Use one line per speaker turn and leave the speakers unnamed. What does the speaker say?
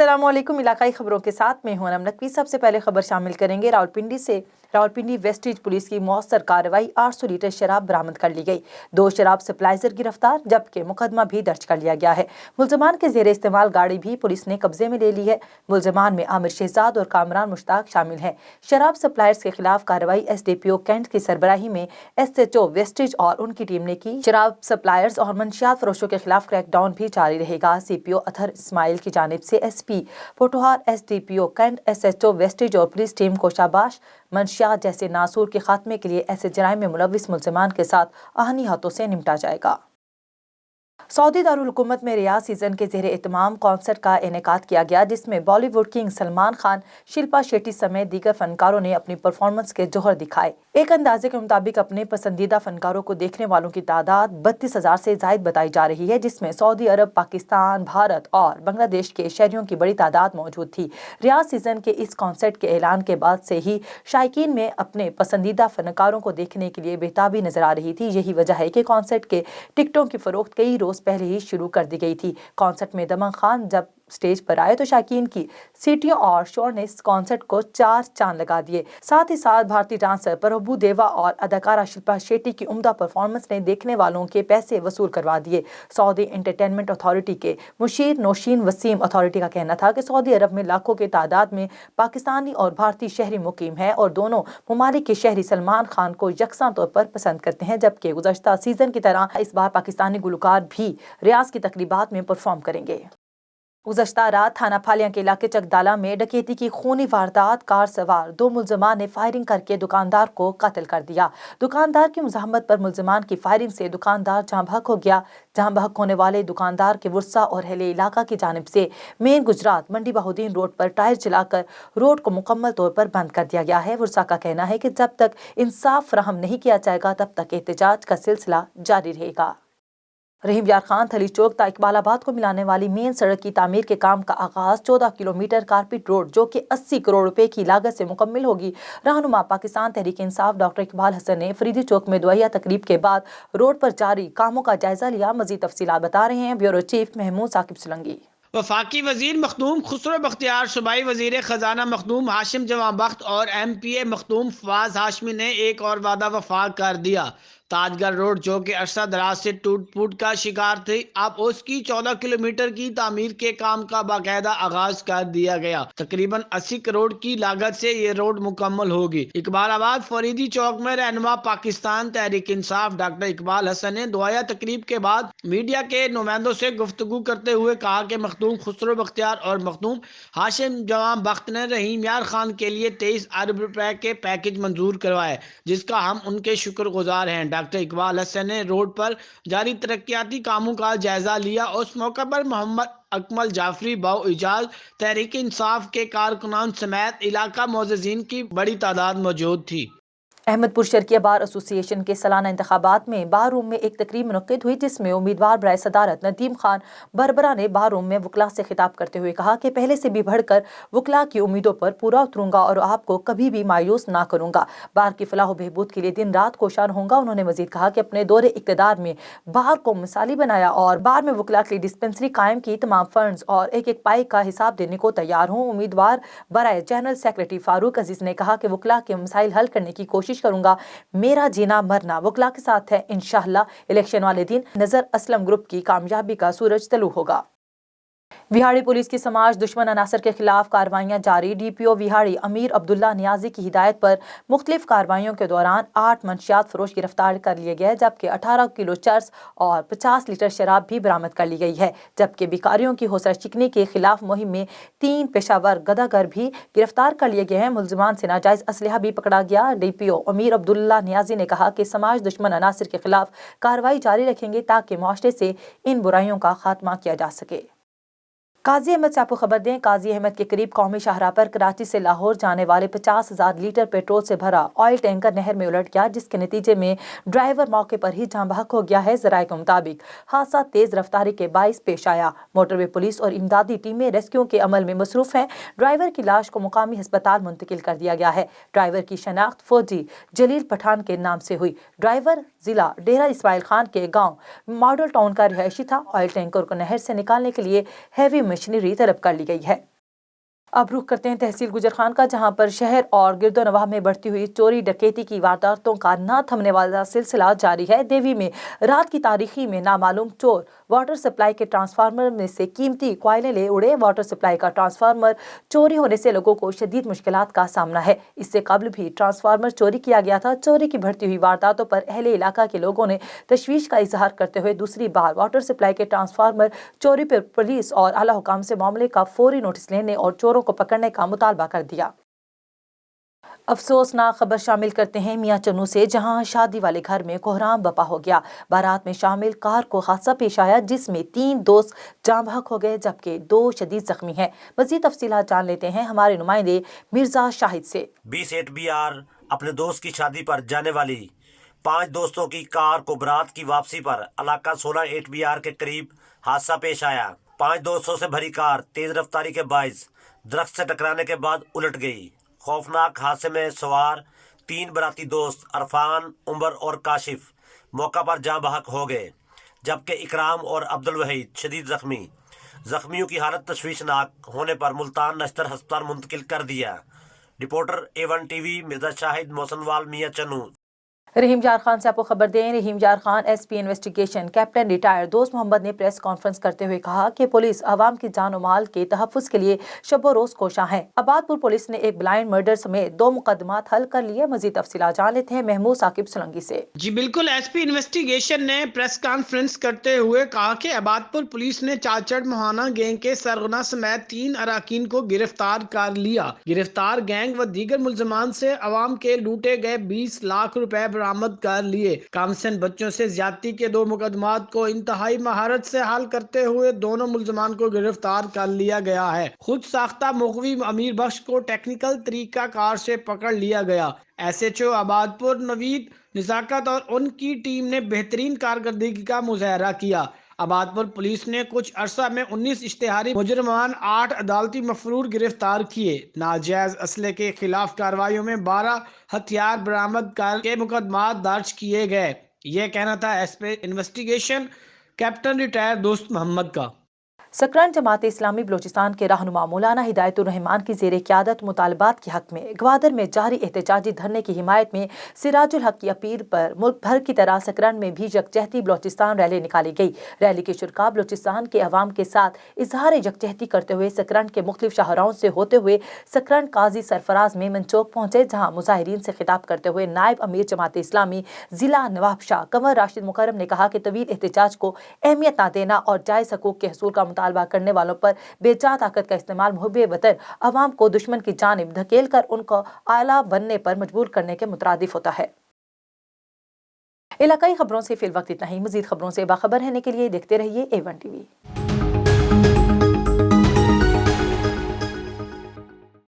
अस्सलामुअलैकुम। इलाकाई खबरों के साथ मैं हूं नकवी। सबसे पहले खबर शामिल करेंगे रावलपिंडी से। रावलपिंडी वेस्टेज पुलिस की मौसर कार्रवाई, 800 लीटर शराब बरामद कर ली गई। 2 शराब सप्लाइजर गिरफ्तार, जबकि मुकदमा भी दर्ज कर लिया गया है। मुलजमान के जेर इस्तेमाल गाड़ी भी पुलिस ने कब्जे में ले ली है। मुलजमान में आमिर शहजाद और कामरान मुश्ताक शामिल हैं। शराब सप्लायर्स के खिलाफ कार्रवाई SDPO कैंट की सरबराही में SHO वेस्टेज और उनकी टीम ने की। शराब सप्लायर्स और मंशियात फरोशों के खिलाफ क्रैकडाउन भी जारी रहेगा। CPO अतहर इस्माइल की जानिब से SP Potohar, SDPO Cantt, SHO वेस्टेज और पुलिस टीम को शाबाश। मंशियात जैसे नासूर के खात्मे के लिए ऐसे जराइम में मुलविस मुलजमान के साथ आहनी हाथों से निपटा जाएगा। सऊदी दारुल हुकूमत में रियाज सीजन के ज़ेरे एहतमाम कॉन्सर्ट का इनेकाद किया गया, जिसमें बॉलीवुड किंग सलमान खान, शिल्पा शेट्टी समेत दीगर फनकारों ने अपनी परफॉर्मेंस के जौहर दिखाए। एक अंदाजे के मुताबिक अपने पसंदीदा फनकारों को देखने वालों की तादाद 32,000 से जायद बताई जा रही है, जिसमें सऊदी अरब, पाकिस्तान, भारत और बांग्लादेश के शहरियों की बड़ी तादाद मौजूद थी। रियाज सीजन के इस कॉन्सर्ट के ऐलान के बाद से ही शायकीन में अपने पसंदीदा फनकारों को देखने के लिए बेताबी नजर आ रही थी। यही वजह है कि कॉन्सर्ट के टिकटों की फरोख्त कई रोज पहले ही शुरू कर दी गई थी। कॉन्सर्ट में दमन खान जब स्टेज पर आए तो शायकीन की सीटियों और शोर ने इस कॉन्सर्ट को 4 चांद लगा दिए। साथ ही साथ भारतीय डांसर प्रभु देवा और अदाकारा शिल्पा शेट्टी की उम्दा परफॉर्मेंस ने देखने वालों के पैसे वसूल करवा दिए। सऊदी एंटरटेनमेंट अथॉरिटी के मुशीर नौशीन वसीम अथॉरिटी का कहना था कि सऊदी अरब में लाखों की तादाद में पाकिस्तानी और भारतीय शहरी मुकीम है और दोनों ममालिक के शहरी सलमान खान को यकसा तौर पर पसंद करते हैं, जबकि गुज़श्ता सीजन की तरह इस बार पाकिस्तानी गुलकार भी रियाज की तकरीबात में परफॉर्म करेंगे। गुज़श्ता रात थाना फालियां के इलाके चकदाला में डकैती की खूनी वारदात, कार सवार 2 मुलजमान ने फायरिंग करके दुकानदार को कत्ल कर दिया। दुकानदार की मुज़ाहमत पर मुलजमान की फायरिंग से दुकानदार जहां बहक हो गया। जहां बहक होने वाले दुकानदार के वुरसा और अहले इलाका की जानिब से मेन गुजरात मंडी बहाउद्दीन रोड पर टायर चलाकर रोड को मुकम्मल तौर पर बंद कर दिया गया है। वुरसा का कहना है कि जब तक इंसाफ फराहम नहीं किया जाएगा तब तक एहतजाज का सिलसिला जारी रहेगा। रहीम यार खान थली चौक ता इकबालाबाद को मिलाने वाली मेन सड़क की तामीर के काम का आगाज 14 किलोमीटर कारपेट रोड जो कि 80 करोड़ रुपए की लागत से मुकम्मल होगी। रहनुमा पाकिस्तान तहरीक इंसाफ डॉक्टर इकबाल हसन ने फरीदी चौक में दुआया तकरीब के बाद रोड पर जारी कामों का जायजा लिया। मजीद तफसीलात बता रहे हैं ब्यूरो चीफ महमूद साकिब सुलंगी।
वफाकी वजीर मखदूम खुसरो बख्तियार, सूबाई वजीर खजाना मखदूम हाशिम जवां बख्त और MPA मखदूम फवाज हाशमी ने एक और वादा वफा कर दिया। ताजगढ़ रोड जो कि अरसा दराज से टूट फूट का शिकार थी, अब उसकी 14 किलोमीटर की तामीर के काम का बाकायदा आगाज कर दिया गया। तकरीबन 80 करोड़ की लागत से ये रोड मुकम्मल होगी। इकबालाबाद फरीदी चौक में रहनुमा पाकिस्तान तहरीक इंसाफ डॉक्टर इकबाल हसन ने दुआया तकरीब के बाद मीडिया के नुमाइंदों से गुफ्तगू करते हुए कहा कि मखदूम खुसरो बख्तियार और मखदूम हाशिम जवां बख्त ने रहीम यार खान के लिए 23 अरब रुपए के पैकेज मंजूर करवाए, जिसका हम उनके शुक्रगुजार हैं। डॉक्टर इकबाल हसन ने रोड पर जारी तरक्याती कामों का जायजा लिया। उस मौके पर मोहम्मद अकमल जाफरी बाउ इजाज तहरीक इंसाफ के कारकुनान समेत इलाका मोअज़्ज़िज़ीन की बड़ी तादाद मौजूद थी।
अहमदपुर शर्किया बार एसोसिएशन के सालाना इंतखाबात में बार रूम में एक तकरीब मुनक्किद हुई, जिसमें उम्मीदवार बराए सदारत नदीम खान बरबरा ने बार रूम में वकला से खिताब करते हुए कहा कि पहले से भी बढ़कर वकला की उम्मीदों पर पूरा उतरूंगा और आपको कभी भी मायूस ना करूंगा। बार की फलाह बहबूद के लिए दिन रात कोशान होऊंगा। उन्होंने मजीद कहा कि अपने दौरे इक़्तिदार में बार को मिसाली बनाया और बार में वकला के लिए डिस्पेंसरी कायम की। तमाम फंड्स और एक एक पाई का हिसाब देने को तैयार हूँ। उम्मीदवार बराए जनरल सेक्रेटरी फारूक अजीज ने कहा कि वकला के मसाइल हल करने की कोशिश करूंगा। मेरा जीना मरना वकला के साथ है। इंशाअल्लाह इलेक्शन वाले दिन नजर असलम ग्रुप की कामयाबी का सूरज तलू होगा। विहाड़ी पुलिस की समाज दुश्मन अनासर के खिलाफ कार्रवाइयां जारी। DPO विहाड़ी अमीर अब्दुल्ला नियाजी की हिदायत पर मुख्तलिफ कार्रवाइयों के दौरान 8 मंशियात फरोश गिरफ्तार कर लिए गए, जबकि 18 किलो चर्स और 50 लीटर शराब भी बरामद कर ली गई है। जबकि भिखारियों की हौसला शिकनी के खिलाफ मुहिम में 3 पेशावर गदागर भी गिरफ्तार कर लिए गए हैं। मुलजमान से नाजायज असलहा भी पकड़ा गया। DPO अमीर अब्दुल्ला नियाजी ने कहा कि समाज दुश्मन अनासर के खिलाफ कार्रवाई जारी रखेंगे ताकि मुआशरे से इन बुराइयों का खात्मा किया जा सके। काजी अहमद से आपको खबर दें, काजी अहमद के करीब कौमी शाहराह पर कराची से लाहौर जाने वाले 50,000 लीटर पेट्रोल से भरा ऑयल टैंकर नहर में उलट गया, जिसके नतीजे में ड्राइवर मौके पर ही जाँ बहक हो गया है। ज़राए के मुताबिक हादसा तेज रफ्तारी के बाइस पेश आया। मोटरवे पुलिस और इमदादी टीमें रेस्क्यू के अमल में मसरूफ हैं। ड्राइवर की लाश को मुकामी अस्पताल मुंतकिल कर दिया गया है। ड्राइवर की शनाख्त फौजी जलील पठान के नाम से हुई। ड्राइवर जिला डेरा इस्माइल खान के गाँव मॉडल टाउन का रिहायशी था। ऑयल टैंकर को नहर से निकालने के लिए हैवी मशीनरी तलब कर ली गई है। अब रुख करते हैं तहसील गुजर खान का, जहां पर शहर और गिरदोनवाह में बढ़ती हुई चोरी डकैती की वारदातों का न थमने वाला सिलसिला जारी है। देवी में रात की तारीखी में नामालूम चोर वाटर सप्लाई के ट्रांसफार्मर में से कीमती कोयले ले उड़े। वाटर सप्लाई का ट्रांसफार्मर चोरी होने से लोगों को शदीद मुश्किलात का सामना है। इससे कबल भी ट्रांसफार्मर चोरी किया गया था। चोरी की बढ़ती हुई वारदातों पर अहले इलाका के लोगों ने तशवीश का इजहार करते हुए दूसरी बार वाटर सप्लाई के ट्रांसफार्मर चोरी पर पुलिस और आला हुकाम से मामले का फौरी नोटिस लेने और चोरों को पकड़ने का मुतालबा कर दिया। अफसोसनाक खबर शामिल करते हैं मियां चन्नू से, जहां शादी वाले घर में कोहराम बपा हो गया। बारात में शामिल कार को हादसा पेश आया, जिसमें 3 दोस्त जाँ बहक हो गए जबकि 2 शदीद जख्मी हैं। मजीद तफसीलात जान लेते हैं हमारे नुमाइंदे मिर्जा शाहिद से।
20 8BR अपने दोस्त की शादी पर जाने वाली 5 दोस्तों की कार को बारात की वापसी पर इलाका 16 8BR के करीब हादसा पेश आया। 5 दोस्तों से भरी कार तेज रफ्तारी के बाइस दरख्त से टकराने के बाद उलट गई। खौफनाक हादसे में सवार 3 बराती दोस्त अरफान, उमर और काशिफ मौका पर जाँ बहक हो गए, जबकि इकराम और अब्दुल वहीद शदीद जख्मी। जख्मियों की हालत तशवीशनाक होने पर मुल्तान नश्तर अस्पताल मुंतकिल कर दिया। Reporter A1TV Mirza Shahid, Mosanwal, Mian Channu.
रहीम जार खान से आपको खबर दें। Rahim Zar Khan SP investigation captain retire Dost Mohammad ने प्रेस कॉन्फ्रेंस करते हुए कहा कि पुलिस अवाम की जान और माल के तहफ़्फ़ुज़ के लिए शब रोज़ कोशां है। आबादपुर पुलिस ने एक ब्लाइंड मर्डर समेत 2 मुकदमात हल कर लिए। मजीद तफसीलात जान लेते हैं महमूद साकिब सोलंकी से।
जी बिल्कुल, SP इन्वेस्टिगेशन ने प्रेस कॉन्फ्रेंस करते हुए कहा कि आबादपुर पुलिस ने चाचड़ मोहाना गैंग के सरगना समेत 3 अराकीन को गिरफ्तार कर लिया। गिरफ्तार गैंग व दीगर मुलजमान से अवाम के लूटे गए 20 लाख रुपए बरामद कर लिए। कामसन बच्चों से ज्यादती के 2 मुकदमात को इंतहाई महारत से हल करते हुए दोनों मुलजमान को गिरफ्तार कर लिया गया है। खुद साख्ता मुखवी अमीर बख्श को टेक्निकल तरीका कार से पकड़ लिया गया। SHO आबादपुर नवीद निजाकत और उनकी टीम ने बेहतरीन कारकर्दगी का मुजाहरा किया। आबादपुर पुलिस ने कुछ अरसा में 19 इश्तिहारी मुजरमान, 8 अदालती मफरूर गिरफ्तार किए। नाजायज असले के खिलाफ कार्रवाइयों में 12 हथियार बरामद करके मुकदमा दर्ज किए गए। यह कहना था SP investigation captain retire Dost Mohammad का।
सकरन जमात इस्लामी बलोचिस्तान के रहनुमा मौलाना हिदायतुर रहमान की ज़ेरे क़यादत मुतालबात के हक में ग्वादर में जारी एहतजाजी धरने की हिमायत में सिराजुल हक की अपील पर मुल्क भर की तरह सकरन में भी यकजहती बलोचिस्तान रैली निकाली गई। रैली के शुरका बलोचिस्तान के अवाम के साथ इजहार यकजहती करते हुए सकरन के मुख्तलिफ शाहराओं से होते हुए सकरन काजी सरफराज में मंचौक पहुंचे, जहाँ मुजाहिरीन से खिताब करते हुए नायब अमीर जमात इस्लामी ज़िला नवाब शाह कंवर राशिद मुकर्रम ने कहा कि तवील एहतजाज को अहमियत न देना और जायज़ हकूक़ के हसूल का मुतालबा करने वालों पर बेजा ताकत का इस्तेमाल मुहब्बे वतन अवाम को दुश्मन की जानिब धकेल कर उनको आला बनने पर मजबूर करने के मुतरादिफ होता है। इलाकाई खबरों से फिल वक्त इतना ही। मजीद खबरों से बाखबर रहने के लिए देखते रहिए A1TV।